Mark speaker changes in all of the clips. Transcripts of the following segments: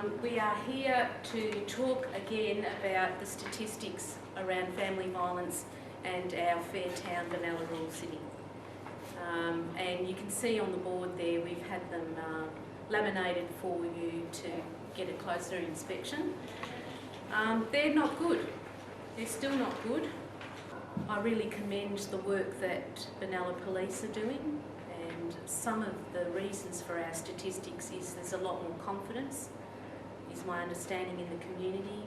Speaker 1: We are here to talk again about the statistics around family violence and our fair town, Benalla Rural City. And you can see on the board there we've had them laminated for you to get a closer inspection. They're not good. They're still not good. I really commend the work that Benalla Police are doing, and some of the reasons for our statistics is there's a lot more confidence, is my understanding, in the community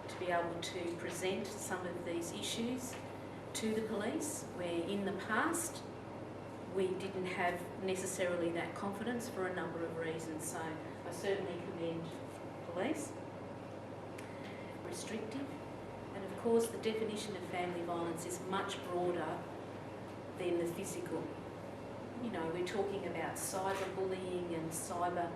Speaker 1: to be able to present some of these issues to the police, where in the past we didn't have necessarily that confidence for a number of reasons. So I certainly commend police. Restrictive. And of course the definition of family violence is much broader than the physical. You know, we're talking about cyberbullying and cyber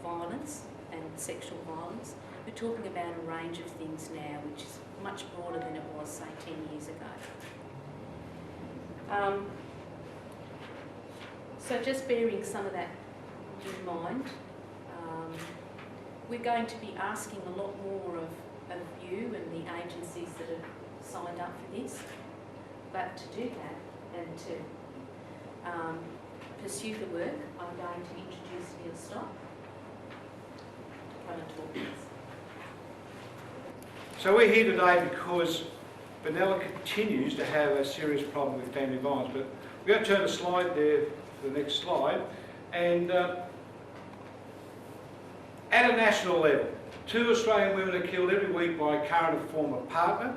Speaker 1: violence and sexual violence. We're talking about a range of things now which is much broader than it was, say, 10 years ago. So just bearing some of that in mind, we're going to be asking a lot more of you and the agencies that have signed up for this. But to do that and to pursue the work, I'm going to introduce Stott to come and talk to us.
Speaker 2: So we're here today because Benalla continues to have a serious problem with family violence. But we're going to turn the slide there for the next slide. And at a national level, 2 Australian women are killed every week by a current or former partner.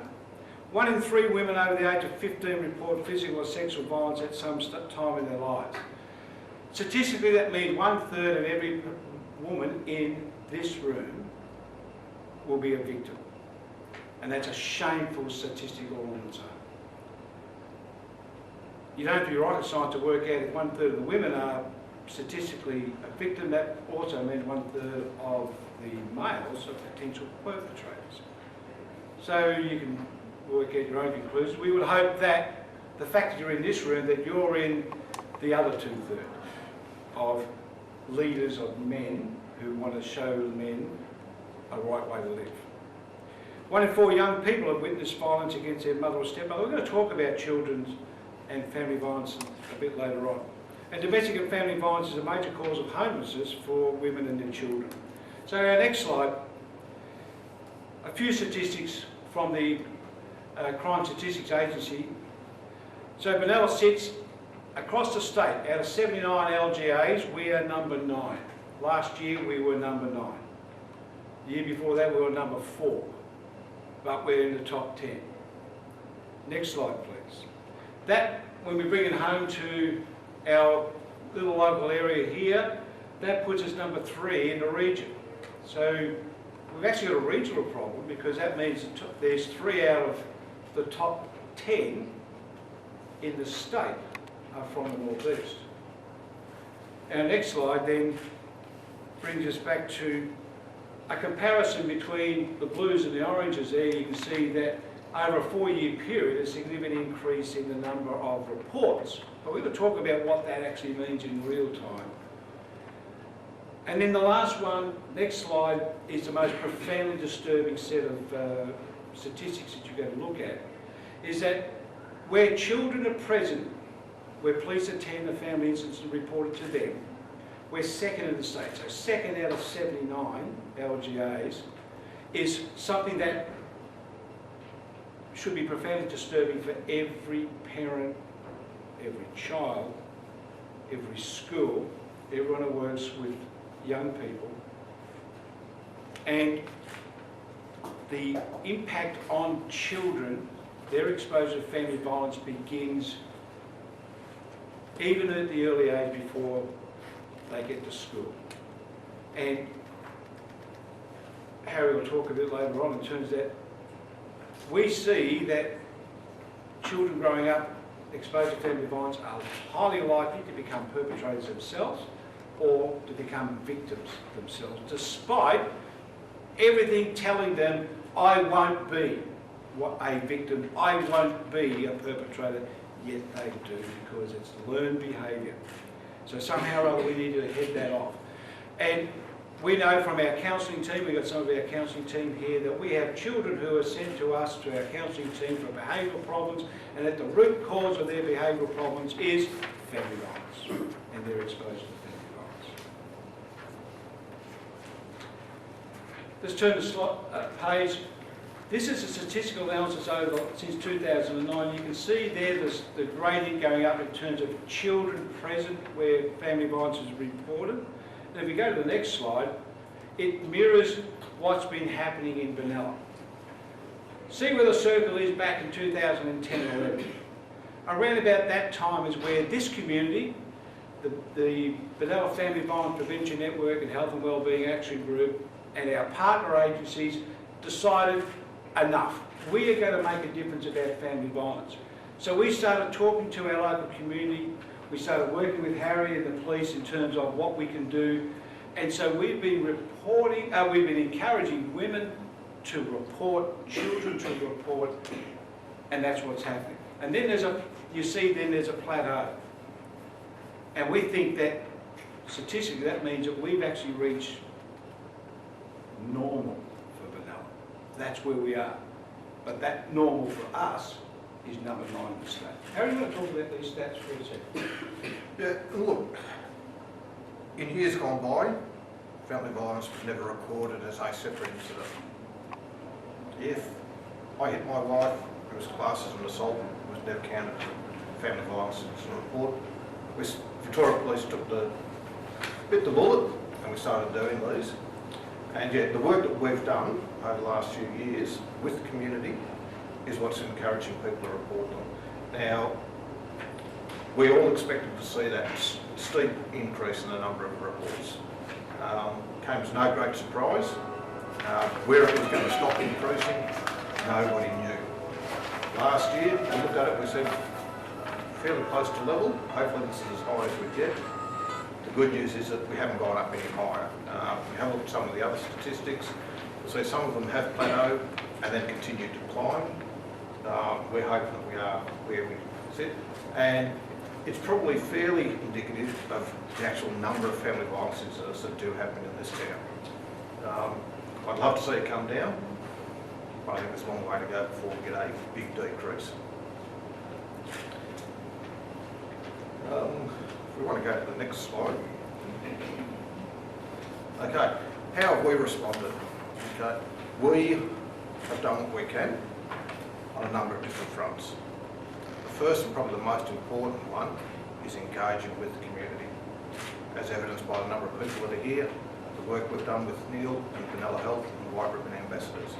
Speaker 2: 1 in 3 women over the age of 15 report physical or sexual violence at some time in their lives. Statistically, that means 1/3 of every woman in this room will be a victim. And that's a shameful statistic all on its own. You don't have to be rocket science to work out if 1/3 of the women are statistically a victim. That also means 1/3 of the males are potential perpetrators. So you can work out your own conclusions. We would hope that the fact that you're in this room, that you're in the other 2/3 of leaders of men who want to show men a right way to live. 1 in 4 young people have witnessed violence against their mother or stepmother. We're going to talk about children's and family violence a bit later on. And domestic and family violence is a major cause of homelessness for women and their children. So our next slide, a few statistics from the Crime Statistics Agency. So Benalla sits across the state. Out of 79 LGAs, we are number 9. Last year we were number 9. The year before that we were number 4. But we're in the top 10. Next slide, please. That, when we bring it home to our little local area here, that puts us number 3 in the region. So we've actually got a regional problem, because that means that there's 3 out of the top 10 in the state are from the northeast. Our next slide then brings us back to a comparison between the blues and the oranges. There you can see that over a 4-year period, a significant increase in the number of reports. But we're going to talk about what that actually means in real time. And then the last one, next slide, is the most profoundly disturbing set of statistics that you're going to look at, is that where children are present, where police attend the family incidents and report it to them, we're second in the state. So second out of 79 LGAs is something that should be profoundly disturbing for every parent, every child, every school, everyone who works with young people. And the impact on children, their exposure to family violence begins even at the early age before they get to school. And Harry will talk a bit later on in terms that we see that children growing up exposed to family violence are highly likely to become perpetrators themselves or to become victims themselves, despite everything telling them, I won't be a victim, I won't be a perpetrator, yet they do, because it's learned behaviour. So somehow or other we need to head that off. And We know from our counselling team, we've got some of our counselling team here, that we have children who are sent to us, to our counselling team, for behavioural problems, and that the root cause of their behavioural problems is family violence, and they're exposed to family violence. Let's turn to page. This is a statistical analysis over since 2009. You can see there the gradient going up in terms of children present where family violence is reported. And if we go to the next slide, it mirrors what's been happening in Benalla. See where the circle is back in 2010 and 11. Around about that time is where this community, the Benalla Family Violence Prevention Network and Health and Wellbeing Action Group and our partner agencies decided enough. We are going to make a difference about family violence. So we started talking to our local community. We started working with Harry and the police in terms of what we can do. And so we've been we've been encouraging women to report, children to report, and that's what's happening. And then there's a plateau. And we think that statistically that means that we've actually reached normal for Benalla. That's where we are. But that normal for us is number 9 in the state. Harry, you want to talk about these stats for a second?
Speaker 3: Yeah, look, in years gone by, family violence was never recorded as a separate incident. If I hit my wife, it was classed as an assault, it was never counted as family violence incident report. Victoria Police bit the bullet and we started doing these. And yet the work that we've done over the last few years with the community is what's encouraging people to report them. Now, we all expected to see that steep increase in the number of reports. Came as no great surprise. Where it was going to stop increasing, nobody knew. Last year, we looked at it, we said, fairly close to level. Hopefully this is as high as we get. The good news is that we haven't gone up any higher. We have looked at some of the other statistics. We'll see some of them have plateaued and then continued to climb. We're hoping that we are where we sit. And it's probably fairly indicative of the actual number of family violence incidents that do happen in this town. I'd love to see it come down, but I think there's a long way to go before we get a big decrease. If we want to go to the next slide. Okay, how have we responded? Okay, we have done what we can on a number of different fronts. The first and probably the most important one is engaging with the community, as evidenced by the number of people that are here, the work we've done with Neil and Benalla Health and the White Ribbon Ambassadors.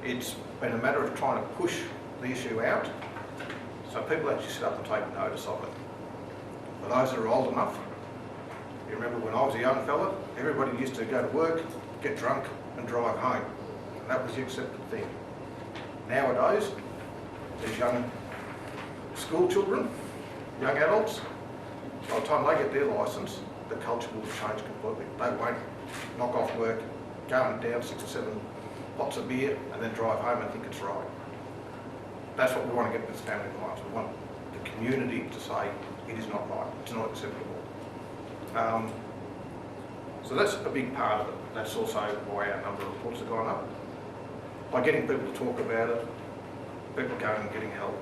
Speaker 3: It's been a matter of trying to push the issue out so people actually sit up and take notice of it. For those that are old enough, you remember when I was a young fella, everybody used to go to work, get drunk and drive home. And that was the accepted thing. Nowadays, these young school children, young adults, by the time they get their licence, the culture will change completely. They won't knock off work, go and down 6 or 7 pots of beer and then drive home and think it's right. That's what we want to get with this family violence. We want the community to say it is not right, it's not acceptable. So that's a big part of it. That's also why our number of reports have gone up. By getting people to talk about it, people going and getting help.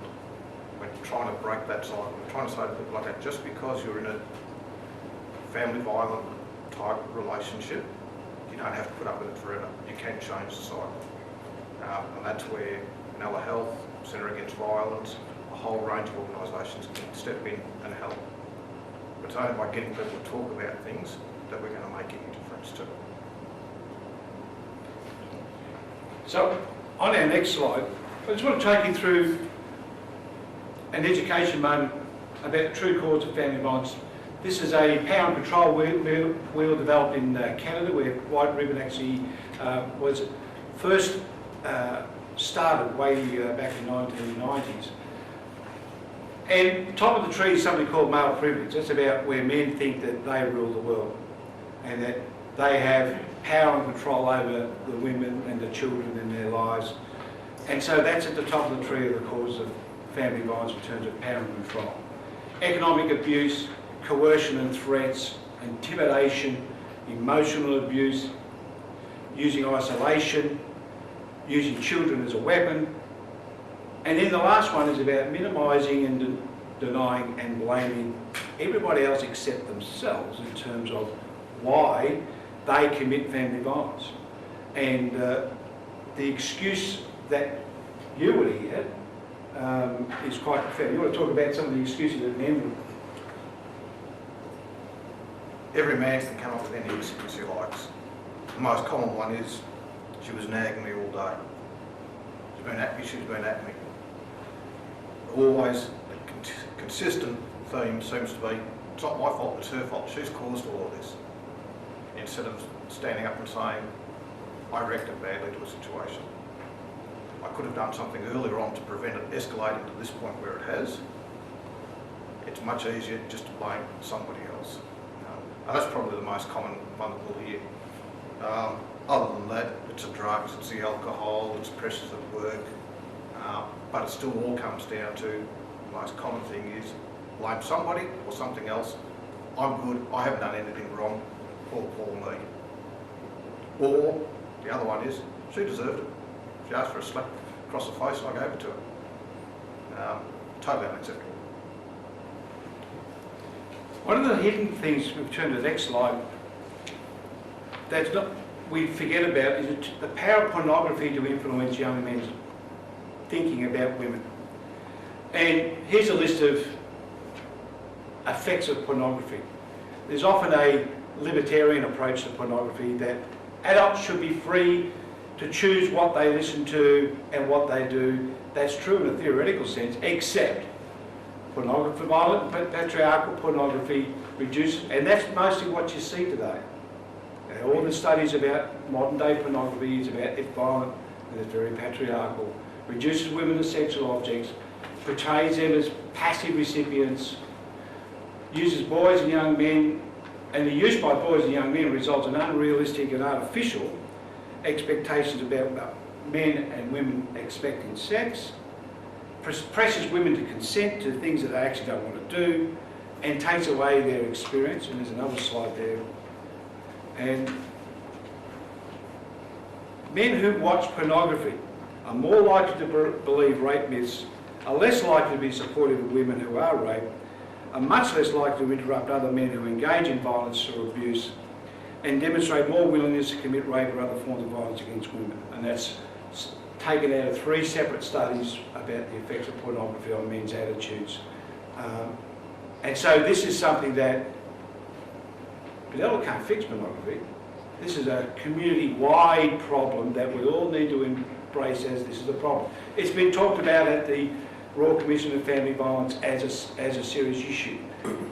Speaker 3: We're trying to break that cycle. We're trying to say to people like that, just because you're in a family violent type relationship, you don't have to put up with it forever. You can change the cycle. And that's where Benalla Health, Centre Against Violence, a whole range of organisations can step in and help. But it's only by getting people to talk about things that we're going to make any difference to.
Speaker 2: So, on our next slide, I just want to take you through an education moment about the true cause of family violence. This is a power and control wheel developed in Canada, where White Ribbon actually was first started way back in the 1990s. And top of the tree is something called male privilege. That's about where men think that they rule the world and that they have power and control over the women and the children in their lives. And so that's at the top of the tree of the cause of family violence in terms of power and control. Economic abuse, coercion and threats, intimidation, emotional abuse, using isolation, using children as a weapon. And then the last one is about minimising and denying and blaming everybody else except themselves in terms of why they commit family violence. And the excuse that you would hear is quite profound. You want to talk about some of the excuses that men would?
Speaker 3: Every man can come up with any excuse he likes. The most common one is, she was nagging me all day. She's been at me, she's been at me. Always a consistent theme seems to be, it's not my fault, it's her fault, she's caused all of this. Instead of standing up and saying, I reacted badly to a situation. I could have done something earlier on to prevent it escalating to this point where it has. It's much easier just to blame somebody else. And that's probably the most common one that we'll hear. Other than that, it's the drugs, it's the alcohol, it's pressures at work, but it still all comes down to the most common thing is blame somebody or something else. I'm good, I haven't done anything wrong, poor me. Or the other one is, she deserved it. She asked for a slap across the face and I gave it to her. Totally unacceptable.
Speaker 2: One of the hidden things, we've turned to the next slide, that's not, we forget about is the power of pornography to influence young men's thinking about women. And here's a list of effects of pornography. There's often a libertarian approach to pornography that adults should be free to choose what they listen to and what they do. That's true in a theoretical sense, except pornography, violent but patriarchal pornography reduces, and that's mostly what you see today. All the studies about modern day pornography is about it's violent and it's very patriarchal, reduces women as sexual objects, portrays them as passive recipients, uses boys and young men, and the use by boys and young men results in unrealistic and artificial expectations about men and women expecting sex, presses women to consent to things that they actually don't want to do, and takes away their experience. And there's another slide there. And men who watch pornography are more likely to believe rape myths, are less likely to be supportive of women who are raped, are much less likely to interrupt other men who engage in violence or abuse, and demonstrate more willingness to commit rape or other forms of violence against women. And that's taken out of 3 separate studies about the effects of pornography on men's attitudes. And so this is something that Benalla can't fix pornography. This is a community-wide problem that we all need to embrace as this is a problem. It's been talked about at the Royal Commission of Family Violence as a serious issue.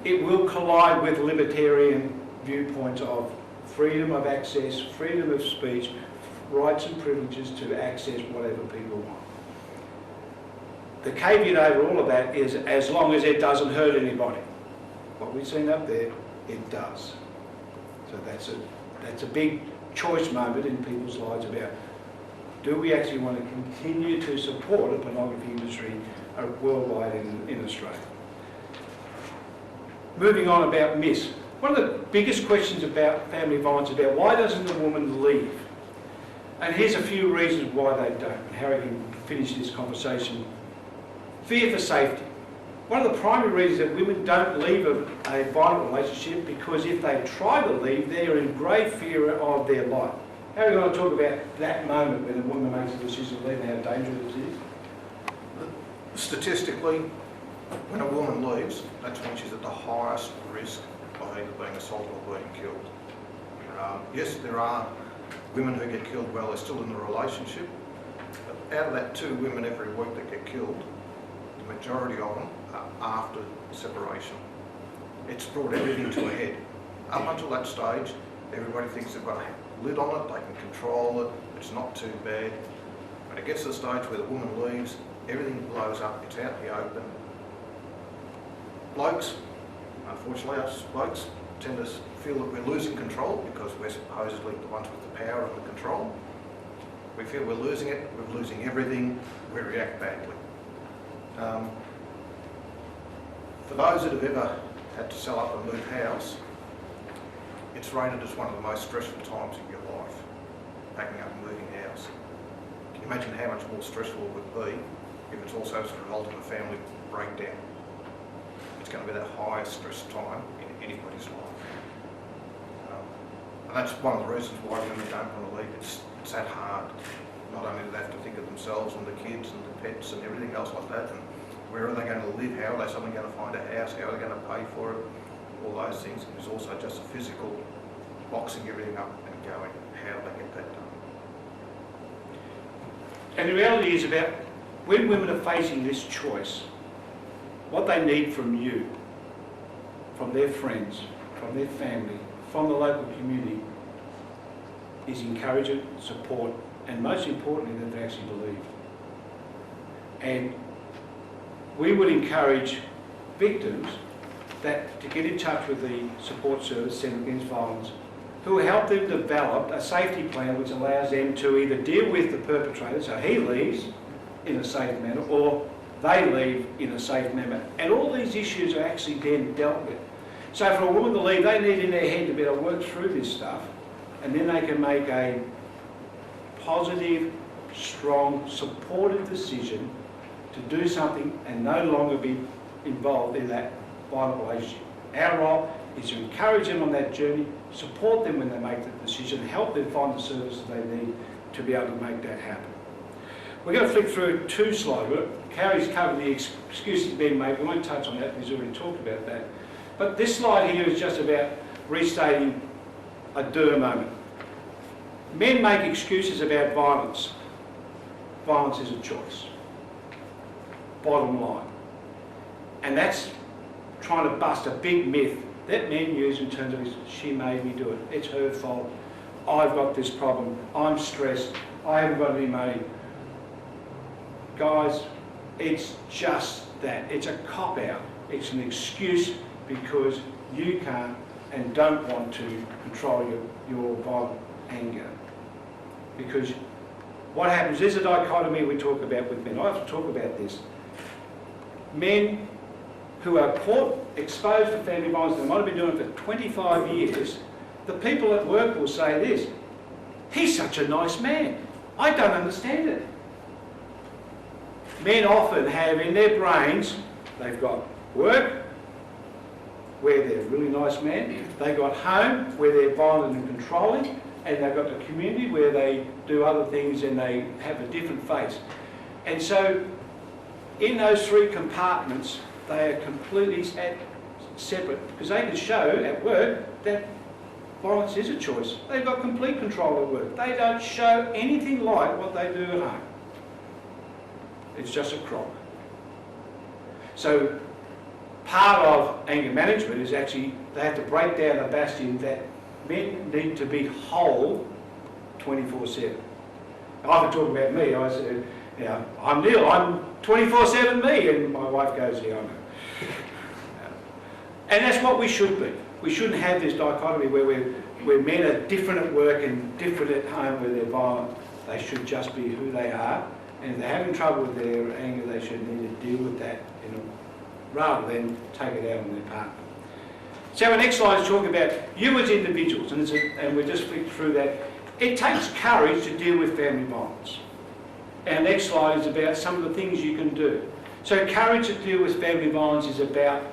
Speaker 2: It will collide with libertarian viewpoints of freedom of access, freedom of speech, rights and privileges to access whatever people want. The caveat over all of that is as long as it doesn't hurt anybody. What we've seen up there, it does. So that's a big choice moment in people's lives about, do we actually want to continue to support a pornography industry worldwide in Australia? Moving on about myths. One of the biggest questions about family violence is about why doesn't the woman leave? And here's a few reasons why they don't. Harry can finish this conversation. Fear for safety. One of the primary reasons that women don't leave a violent relationship because if they try to leave, they're in great fear of their life. How are you going to talk about that moment when a woman makes a decision to leave and how dangerous it is?
Speaker 3: Statistically, when a woman leaves, that's when she's at the highest risk of either being assaulted or being killed. Yes, there are women who get killed while they're still in the relationship, but out of that 2 women every week that get killed, the majority of them are after separation. It's brought everything to a head. Up until that stage, everybody thinks they've got a lid on it, they can control it, it's not too bad. When it gets to the stage where the woman leaves, everything blows up, it's out in the open. Blokes, unfortunately us blokes, tend to feel that we're losing control because we're supposedly the ones with the power and the control. We feel we're losing it, we're losing everything, we react badly. For those that have ever had to sell up and move house, it's rated as one of the most stressful times of your life, packing up and moving house. Can you imagine how much more stressful it would be if it's also as a result of a family breakdown? It's going to be the highest stress time in anybody's life. And that's one of the reasons why women don't want to leave. It's that hard. Not only do they have to think of themselves and the kids and the pets and everything else like that, and where are they going to live, how are they suddenly going to find a house, how are they going to pay for it, all those things. There's also just a physical boxing everything up and going, how do they get that done?
Speaker 2: And the reality is about when women are facing this choice, what they need from you, from their friends, from their family, from the local community, is encouragement, support, and most importantly, that they actually believe. And we would encourage victims that to get in touch with the support service, Centre Against Violence, who will help them develop a safety plan which allows them to either deal with the perpetrator, so he leaves in a safe manner, or they leave in a safe manner. And all these issues are actually then dealt with. So for a woman to leave, they need in their head to be able to work through this stuff, and then they can make a positive, strong, supportive decision to do something and no longer be involved in that violent relationship. Our role is to encourage them on that journey, support them when they make the decision, help them find the services they need to be able to make that happen. We're going to flick through 2 slides. Carrie's covered the excuses being made. We won't touch on that because we've already talked about that. But this slide here is just about restating a moment. Men make excuses about violence. Violence is a choice. Bottom line. And that's trying to bust a big myth that men use in terms of she made me do it. It's her fault. I've got this problem. I'm stressed. I haven't got any money. Guys, it's just that. It's a cop-out. It's an excuse because you can't and don't want to control your violent anger. Because what happens, there's a dichotomy we talk about with men. I have to talk about this. Men who are caught, exposed to family violence, they might have been doing it for 25 years, the people at work will say this: he's such a nice man. I don't understand it. Men often have in their brains, they've got work, where they're a really nice man, they've got home, where they're violent and controlling, and they've got the community where they do other things and they have a different face. And so, in those 3 compartments, they are completely separate, because they can show at work that violence is a choice. They've got complete control at work. They don't show anything like what they do at home. It's just a crock. So part of anger management is actually they have to break down the bastion that men need to be whole 24/7. I often talk about me. I said, you know, I'm Neil, I'm 24/7 me, and my wife goes, yeah, I know. And that's what we should be. We shouldn't have this dichotomy where men are different at work and different at home where they're violent. They should just be who they are, and if they're having trouble with their anger, they should need to deal with that, rather than take it out on their partner. So our next slide is talking about you as individuals, and we just flicked through that. It takes courage to deal with family violence. Our next slide is about some of the things you can do. So courage to deal with family violence is about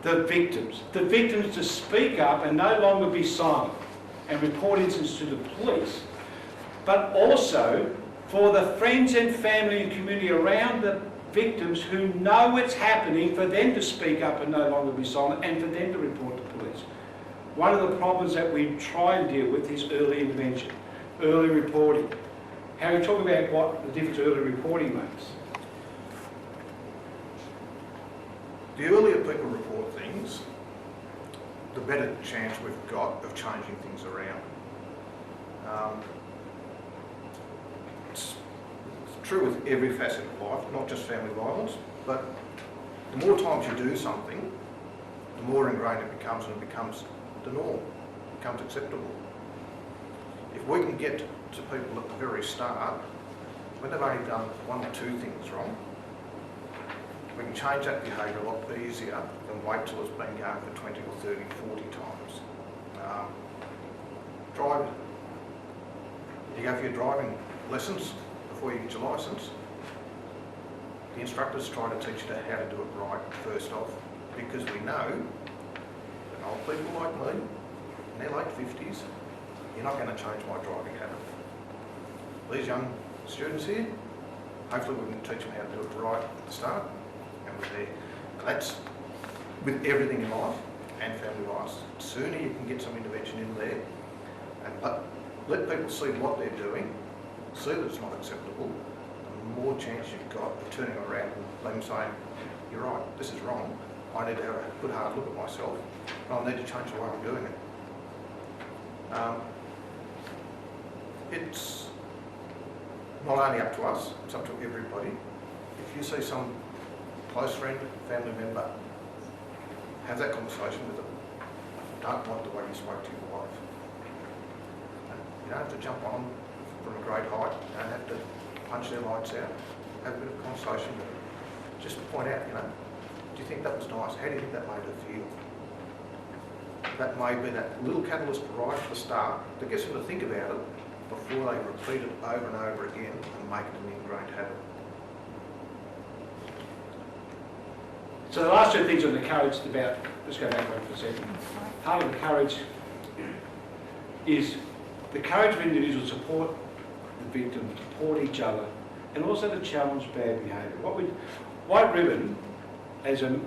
Speaker 2: the victims. The victims to speak up and no longer be silent and report incidents to the police, but also for the friends and family and community around the victims who know it's happening, for them to speak up and no longer be silent, and for them to report to police. One of the problems that we try and deal with is early intervention, early reporting. How we talk about what the difference early reporting makes.
Speaker 3: The earlier people report things, the better chance we've got of changing things around. It's true with every facet of life, not just family violence, but the more times you do something, the more ingrained it becomes, and it becomes the norm, it becomes acceptable. If we can get to people at the very start, when they've only done 1 or 2 things wrong, we can change that behaviour a lot easier than wait till it's been going for 20 or 30, 40 times. Driving. You go for your driving lessons before you get your licence. The instructors try to teach you how to do it right first off, because we know that old people like me, in their late 50s, you're not going to change my driving habit. These young students here, hopefully we can teach them how to do it right at the start, and we're there. And that's with everything in life and family violence. The sooner you can get some intervention in there and let people see what they're doing, see that it's not acceptable, the more chance you've got of turning around and them saying, you're right, this is wrong, I need to have a good hard look at myself, and I need to change the way I'm doing it. It's not only up to us, it's up to everybody. If you see some close friend, family member, have that conversation with them. Don't like the way you spoke to your wife. You don't have to jump on them from a great height. You don't have to punch their lights out. Have a bit of conversation with them. Just point out, do you think that was nice? How do you think that made her feel? That may be that little catalyst right at the start that gets them to think about it before they repeat it over and over again and make it an ingrained habit.
Speaker 2: So the last two things on the courage is about, let's go back one for a second. Part of the courage is the courage of individuals to support the victim, support each other, and also to challenge bad behaviour. White Ribbon, as a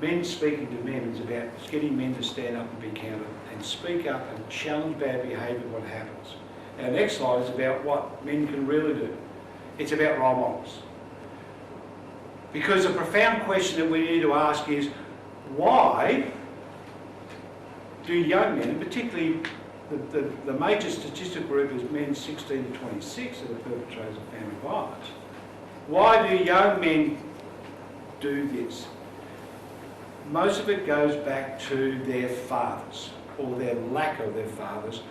Speaker 2: men speaking to men, is about getting men to stand up and be counted and speak up and challenge bad behaviour what happens. Our next slide is about what men can really do. It's about role models. Because the profound question that we need to ask is, why do young men, and particularly the major statistic group is men 16 to 26 that are perpetrators of family violence, why do young men do this? Most of it goes back to their fathers, or their lack of their fathers,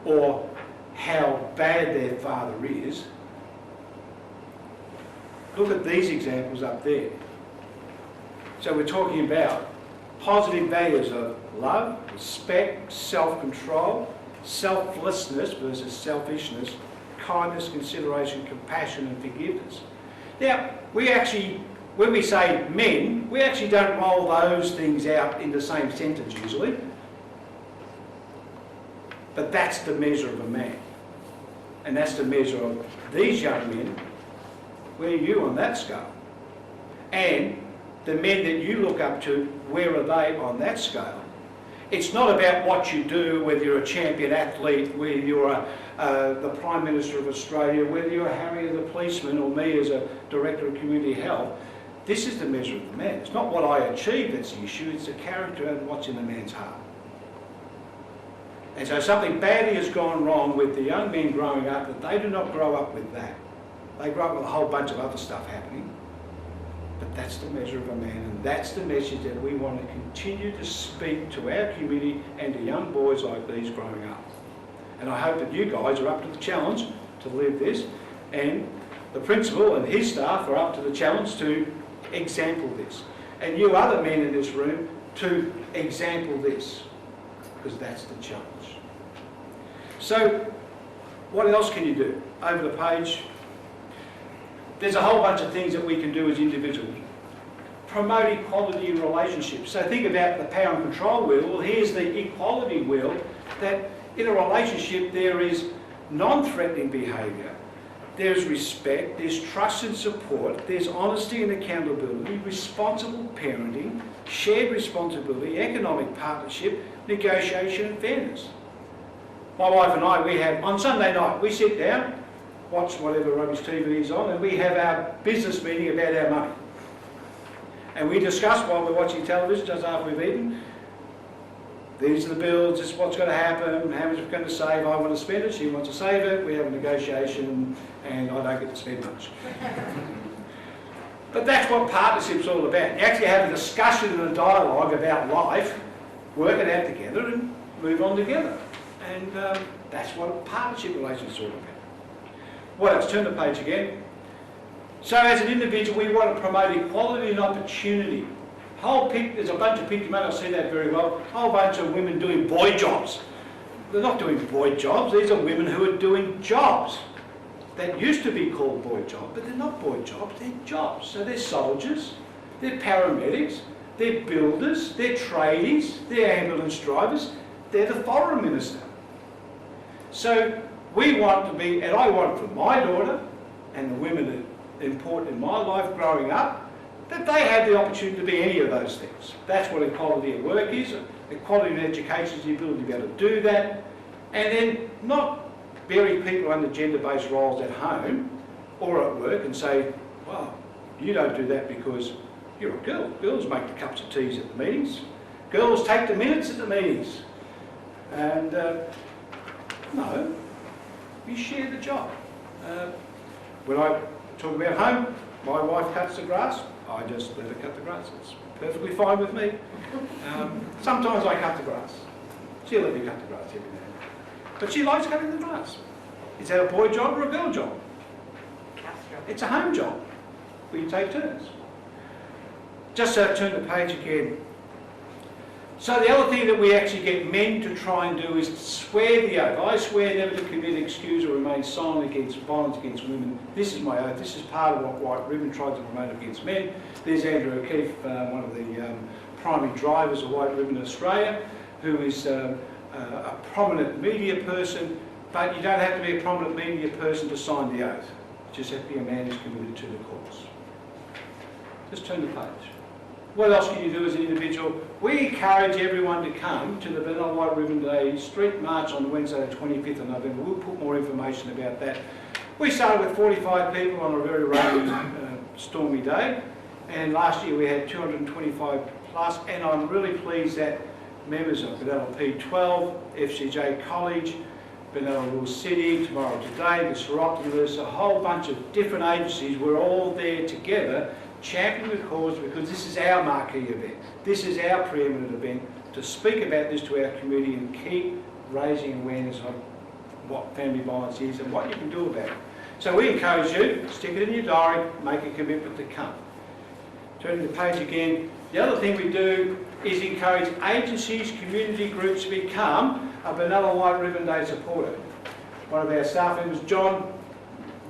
Speaker 2: or how bad their father is. Look at these examples up there. So we're talking about positive values of love, respect, self-control, selflessness versus selfishness, kindness, consideration, compassion and forgiveness. Now, when we say men, we actually don't roll those things out in the same sentence usually. But that's the measure of a man. And that's the measure of these young men. Where are you on that scale? And the men that you look up to, where are they on that scale? It's not about what you do, whether you're a champion athlete, whether you're the Prime Minister of Australia, whether you're Harry the policeman or me as a Director of Community Health. This is the measure of the man. It's not what I achieve that's the issue, it's the character and what's in the man's heart. And so something badly has gone wrong with the young men growing up, that they do not grow up with that. They grow up with a whole bunch of other stuff happening. But that's the measure of a man, and that's the message that we want to continue to speak to our community and to young boys like these growing up. And I hope that you guys are up to the challenge to live this, and the principal and his staff are up to the challenge to example this. And you other men in this room to example this, because that's the challenge. So, what else can you do? Over the page, there's a whole bunch of things that we can do as individuals. Promote equality in relationships. So think about the power and control wheel. Well, here's the equality wheel, that in a relationship there is non-threatening behaviour, there's respect, there's trust and support, there's honesty and accountability, responsible parenting, shared responsibility, economic partnership, negotiation and fairness. My wife and I, we have, on Sunday night, we sit down, watch whatever rubbish TV is on, and we have our business meeting about our money. And we discuss while we're watching television, just after we've eaten, these are the bills, this is what's going to happen, how much we're going to save, I want to spend it, she wants to save it, we have a negotiation, and I don't get to spend much. But that's what partnership's all about. You actually have a discussion and a dialogue about life, work it out together and move on together. And that's what a partnership relationship is all about. What else? Turn the page again. So as an individual, we want to promote equality and opportunity. There's a bunch of pictures, you may not see that very well, a whole bunch of women doing boy jobs. they're not doing boy jobs. These are women who are doing jobs that used to be called boy jobs, but they're not boy jobs, they're jobs. So they're soldiers, they're paramedics, they're builders, they're tradies, they're ambulance drivers, they're the foreign minister. So we want to be, and I want for my daughter and the women that are important in my life growing up, that they have the opportunity to be any of those things. That's what equality at work is. Equality in education is the ability to be able to do that, and then not bury people under gender-based roles at home or at work and say, well, you don't do that because you're a girl. Girls make the cups of teas at the meetings. Girls take the minutes at the meetings. And no, you share the job. When I talk about home, my wife cuts the grass, I just let her cut the grass. It's perfectly fine with me. Sometimes I cut the grass. She'll let me cut the grass every now and then. But she likes cutting the grass. Is that a boy job or a girl job? It's a home job where you take turns. Just turn the page again. So the other thing that we actually get men to try and do is swear the oath. I swear never to commit, excuse or remain silent against violence against women. This is my oath. This is part of what White Ribbon tried to promote against men. There's Andrew O'Keefe, one of the primary drivers of White Ribbon in Australia, who is a prominent media person, but you don't have to be a prominent media person to sign the oath. You just have to be a man who's committed to the cause. Just turn the page. What else can you do as an individual? We encourage everyone to come to the Benalla White Ribbon Day Street March on Wednesday the 25th of November. We'll put more information about that. We started with 45 people on a very rainy, stormy day, and last year we had 225 plus, and I'm really pleased that members of Benalla P12, FCJ College, Benalla Rural City, Tomorrow Today, the Seroculars, a whole bunch of different agencies, we're all there together championing the cause, because this is our marquee event. This is our preeminent event to speak about this to our community and keep raising awareness of what family violence is and what you can do about it. So we encourage you, stick it in your diary, make a commitment to come. Turning the page again, the other thing we do is encourage agencies, community groups to become a Benalla White Ribbon Day supporter. One of our staff members, John,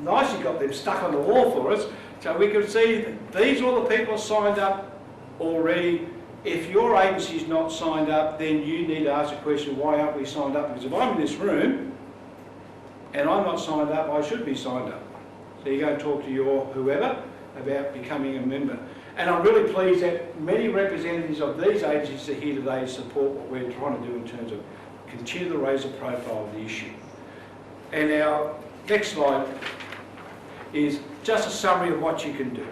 Speaker 2: nicely got them stuck on the wall for us, so we could see that these are all the people signed up already. If your agency is not signed up, then you need to ask the question, why aren't we signed up? Because if I'm in this room and I'm not signed up, I should be signed up. So you go and talk to your whoever about becoming a member. And I'm really pleased that many representatives of these agencies are here today to support what we're trying to do in terms of continue to raise the profile of the issue. And our next slide is just a summary of what you can do.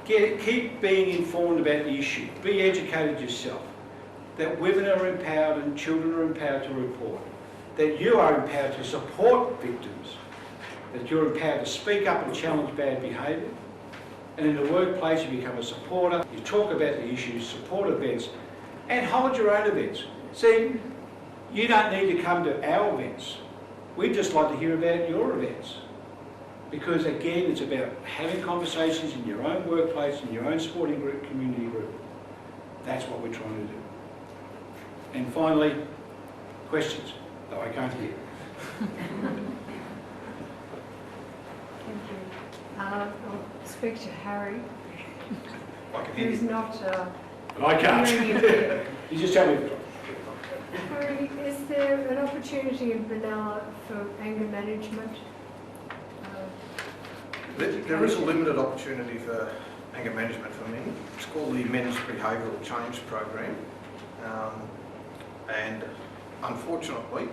Speaker 2: Keep being informed about the issue. Be educated yourself. That women are empowered and children are empowered to report. That you are empowered to support victims. That you're empowered to speak up and challenge bad behaviour. And in the workplace you become a supporter. You talk about the issues, support events, and hold your own events. See, you don't need to come to our events. We'd just like to hear about your events. Because again, it's about having conversations in your own workplace, in your own sporting group, community group. That's what we're trying to do. And finally, questions, though I can't hear.
Speaker 4: Thank you. I'll speak to Harry,
Speaker 2: I can hear
Speaker 4: who's
Speaker 2: you.
Speaker 4: not...
Speaker 2: But I can't. You just tell me.
Speaker 4: Harry, is there an opportunity in Benalla for anger management?
Speaker 3: There is a limited opportunity for anger management for men. It's called the Men's Behavioural Change Program. And unfortunately,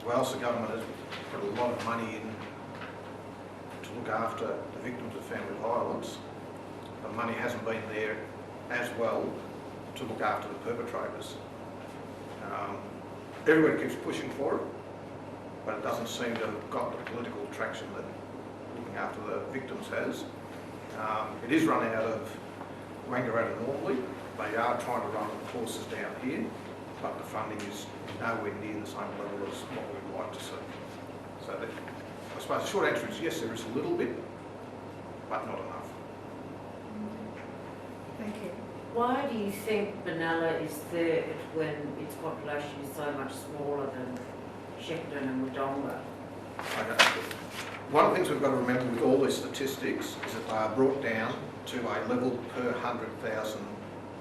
Speaker 3: whilst the government has put a lot of money in to look after the victims of family violence, the money hasn't been there as well to look after the perpetrators. Everybody keeps pushing for it, but it doesn't seem to have got the political traction that looking after the victims has. It is run out of Wangaratta normally. They are trying to run courses down here, but the funding is nowhere near the same level as what we'd like to see. So I suppose the short answer is yes, there is a little bit, but not enough.
Speaker 4: Thank you.
Speaker 5: Why do you think Benalla is third when its population is so much smaller than Shepparton and Wodonga?
Speaker 3: Okay. One of the things we've got to remember with all these statistics is that they are brought down to a level per 100,000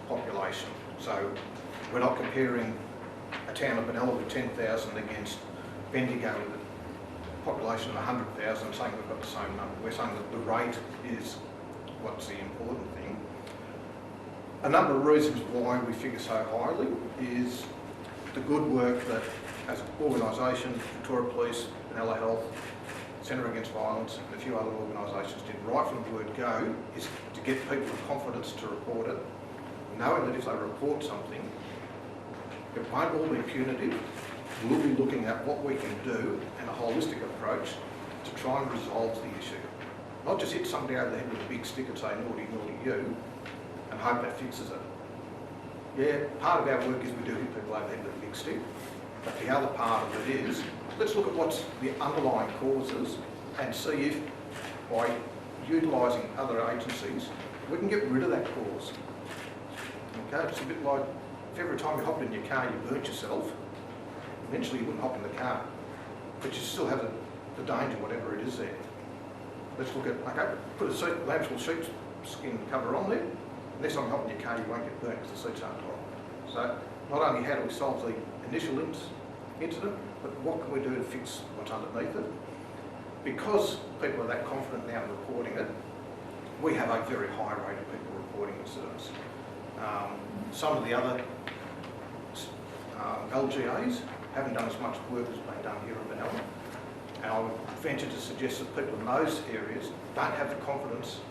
Speaker 3: population. So we're not comparing a town of Benalla with 10,000 against Bendigo with a population of 100,000 saying we've got the same number. We're saying that the rate is what's the important thing. A number of reasons why we figure so highly is the good work that as an organisation, Victoria Police, Benalla Health, Centre Against Violence and a few other organisations did right from the word go is to get people the confidence to report it, knowing that if they report something, it won't all be punitive. We'll be looking at what we can do and a holistic approach to try and resolve the issue. Not just hit somebody over the head with a big stick and say, naughty, naughty you, and hope that fixes it. Yeah, part of our work is we do hit people over the head with a big stick, but the other part of it is, let's look at what's the underlying causes and see if, by utilising other agencies, we can get rid of that cause. Okay, it's a bit like if every time you hopped in your car you burnt yourself, eventually you wouldn't hop in the car, but you still have the danger, whatever it is there. Let's look at, okay, put a lambswool sheepskin cover on there. Next time you hop in your car, you won't get burnt because the seats aren't hot. So not only how do we solve the initial incident, but what can we do to fix what's underneath it? Because people are that confident now in reporting it, we have a very high rate of people reporting incidents. Some of the other LGAs haven't done as much work as been done here in Benalla, and I would venture to suggest that people in those areas don't have the confidence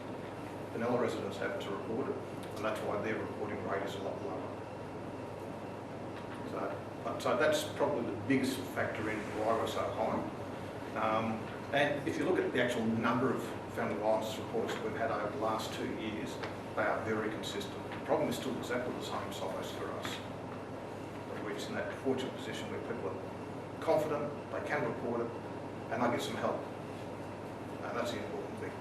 Speaker 3: Benalla residents have to report it, and that's why their reporting rate is a lot lower. So that's probably the biggest factor in why we're so high. And if you look at the actual number of family violence reports that we've had over the last 2 years, they are very consistent. The problem is still exactly the same size for us. We're just in that fortunate position where people are confident, they can report it, and they get some help. And that's the important thing.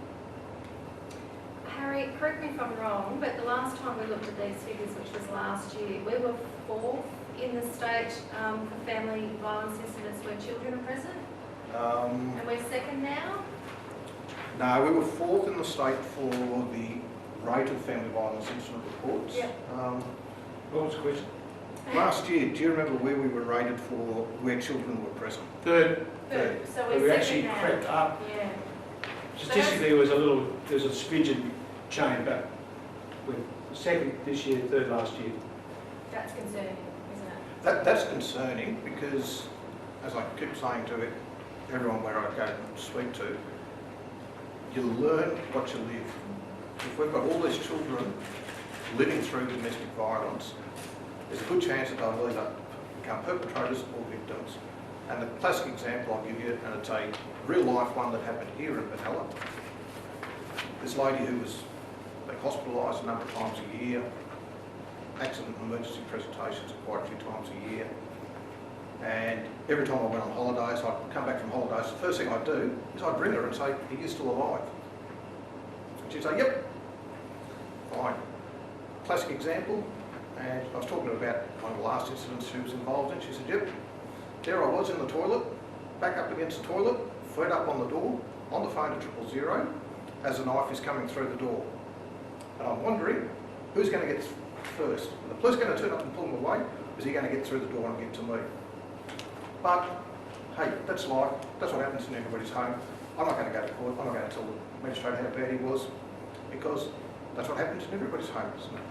Speaker 6: Harry, correct me if I'm wrong, but the last time we looked at these figures, which was last year, we were 4th in the state for family violence incidents where children are present, and we're 2nd now?
Speaker 3: No, we were 4th in the state for the rate of family violence incident reports.
Speaker 6: Yep.
Speaker 2: What was the question?
Speaker 3: Last year, do you remember where we were rated for where children were present?
Speaker 2: Third.
Speaker 6: So
Speaker 2: We
Speaker 6: we're 2nd
Speaker 2: actually
Speaker 6: now.
Speaker 2: crept up.
Speaker 6: Yeah.
Speaker 2: Statistically, there was a stringent chain, but we're 2nd this year, 3rd last year.
Speaker 6: That's concerning, isn't it?
Speaker 3: That's concerning because, as I keep saying to everyone where I go and speak to, you learn what you live. If we've got all these children living through domestic violence, there's a good chance that they'll either become perpetrators or victims. And the classic example I'll give you, and it's a real life one that happened here in Benalla. This lady who was hospitalised a number of times a year, accident and emergency presentations quite a few times a year. And every time I went on holidays, I'd come back from holidays, the first thing I'd do is I'd ring her and say, "Are you still alive?" And she'd say, "Yep." Fine. Classic example, and I was talking about one of the last incidents she was involved in. She said, "Yep, there I was in the toilet, back up against the toilet, fed up on the door, on the phone to 000, as a knife is coming through the door. And I'm wondering, who's going to get first? Are the police going to turn up and pull him away? Or is he going to get through the door and get to me?" But, hey, that's life. That's what happens in everybody's home. I'm not going to go to court. I'm not going to tell the magistrate how bad he was, because that's what happens in everybody's home, isn't it?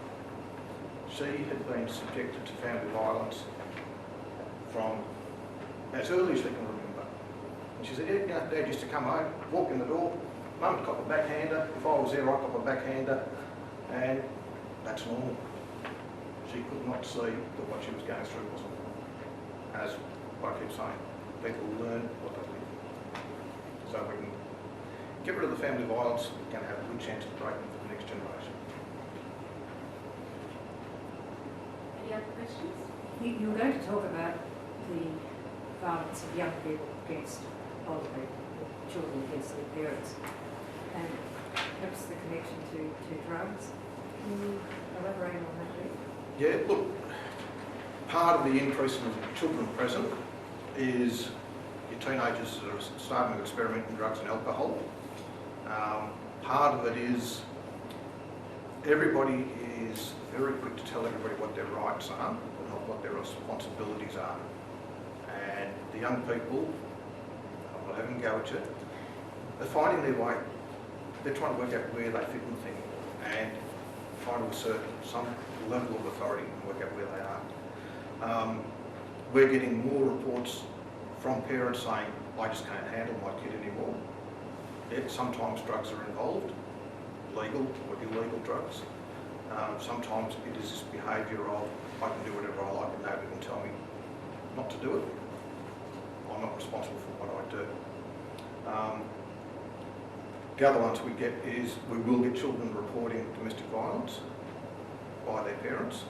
Speaker 3: She had been subjected to family violence from as early as she can remember. And she said, "Yeah, you know, Dad used to come home, walk in the door, Mum would cop a backhander. If I was there, I'd cop a backhander." And that's normal. She could not see that what she was going through wasn't normal. As I keep saying, people learn what they live. So we can get rid of the family violence, we're going to have a good chance of breaking for the next generation.
Speaker 1: Any other questions?
Speaker 7: You were going to talk about the violence of young people against older people, or children against their parents, and perhaps the connection to drugs. elaborate on that, please?
Speaker 3: Yeah, look, part of the increase in children present is your teenagers that are starting to experiment in drugs and alcohol. Part of it is everybody is very quick to tell everybody what their rights are, but not what their responsibilities are. And the young people, I'm not having a go at you, they're finding their way. They're trying to work out where they fit in the thing and trying to assert some level of authority and work out where they are. We're getting more reports from parents saying, I just can't handle my kid anymore. Yet sometimes drugs are involved, legal or illegal drugs. Sometimes it is this behaviour of, I can do whatever I like and nobody can tell me not to do it. I'm not responsible for what I do. The other ones we get is, we will get children reporting domestic violence by their parents.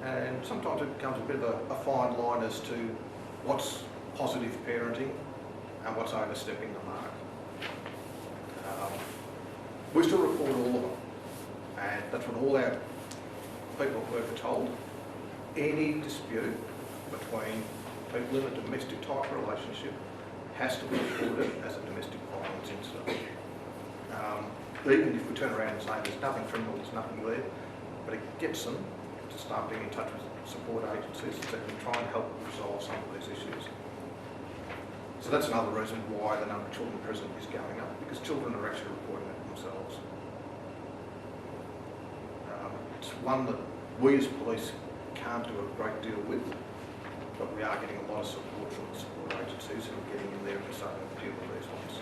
Speaker 3: And sometimes it becomes a bit of a fine line as to what's positive parenting and what's overstepping the mark. We still report all of them, and that's what all our people at work are told. Any dispute between people in a domestic type relationship has to be reported as a domestic violence incident. Even if we turn around and say there's nothing criminal, there's nothing there, but it gets them to start being in touch with support agencies that can try and help resolve some of these issues. So that's another reason why the number of children present is going up, because children are actually reporting it themselves. It's one that we as police can't do a great deal with, but we are getting a lot of support from the support agencies who are getting in there and starting to deal with these ones.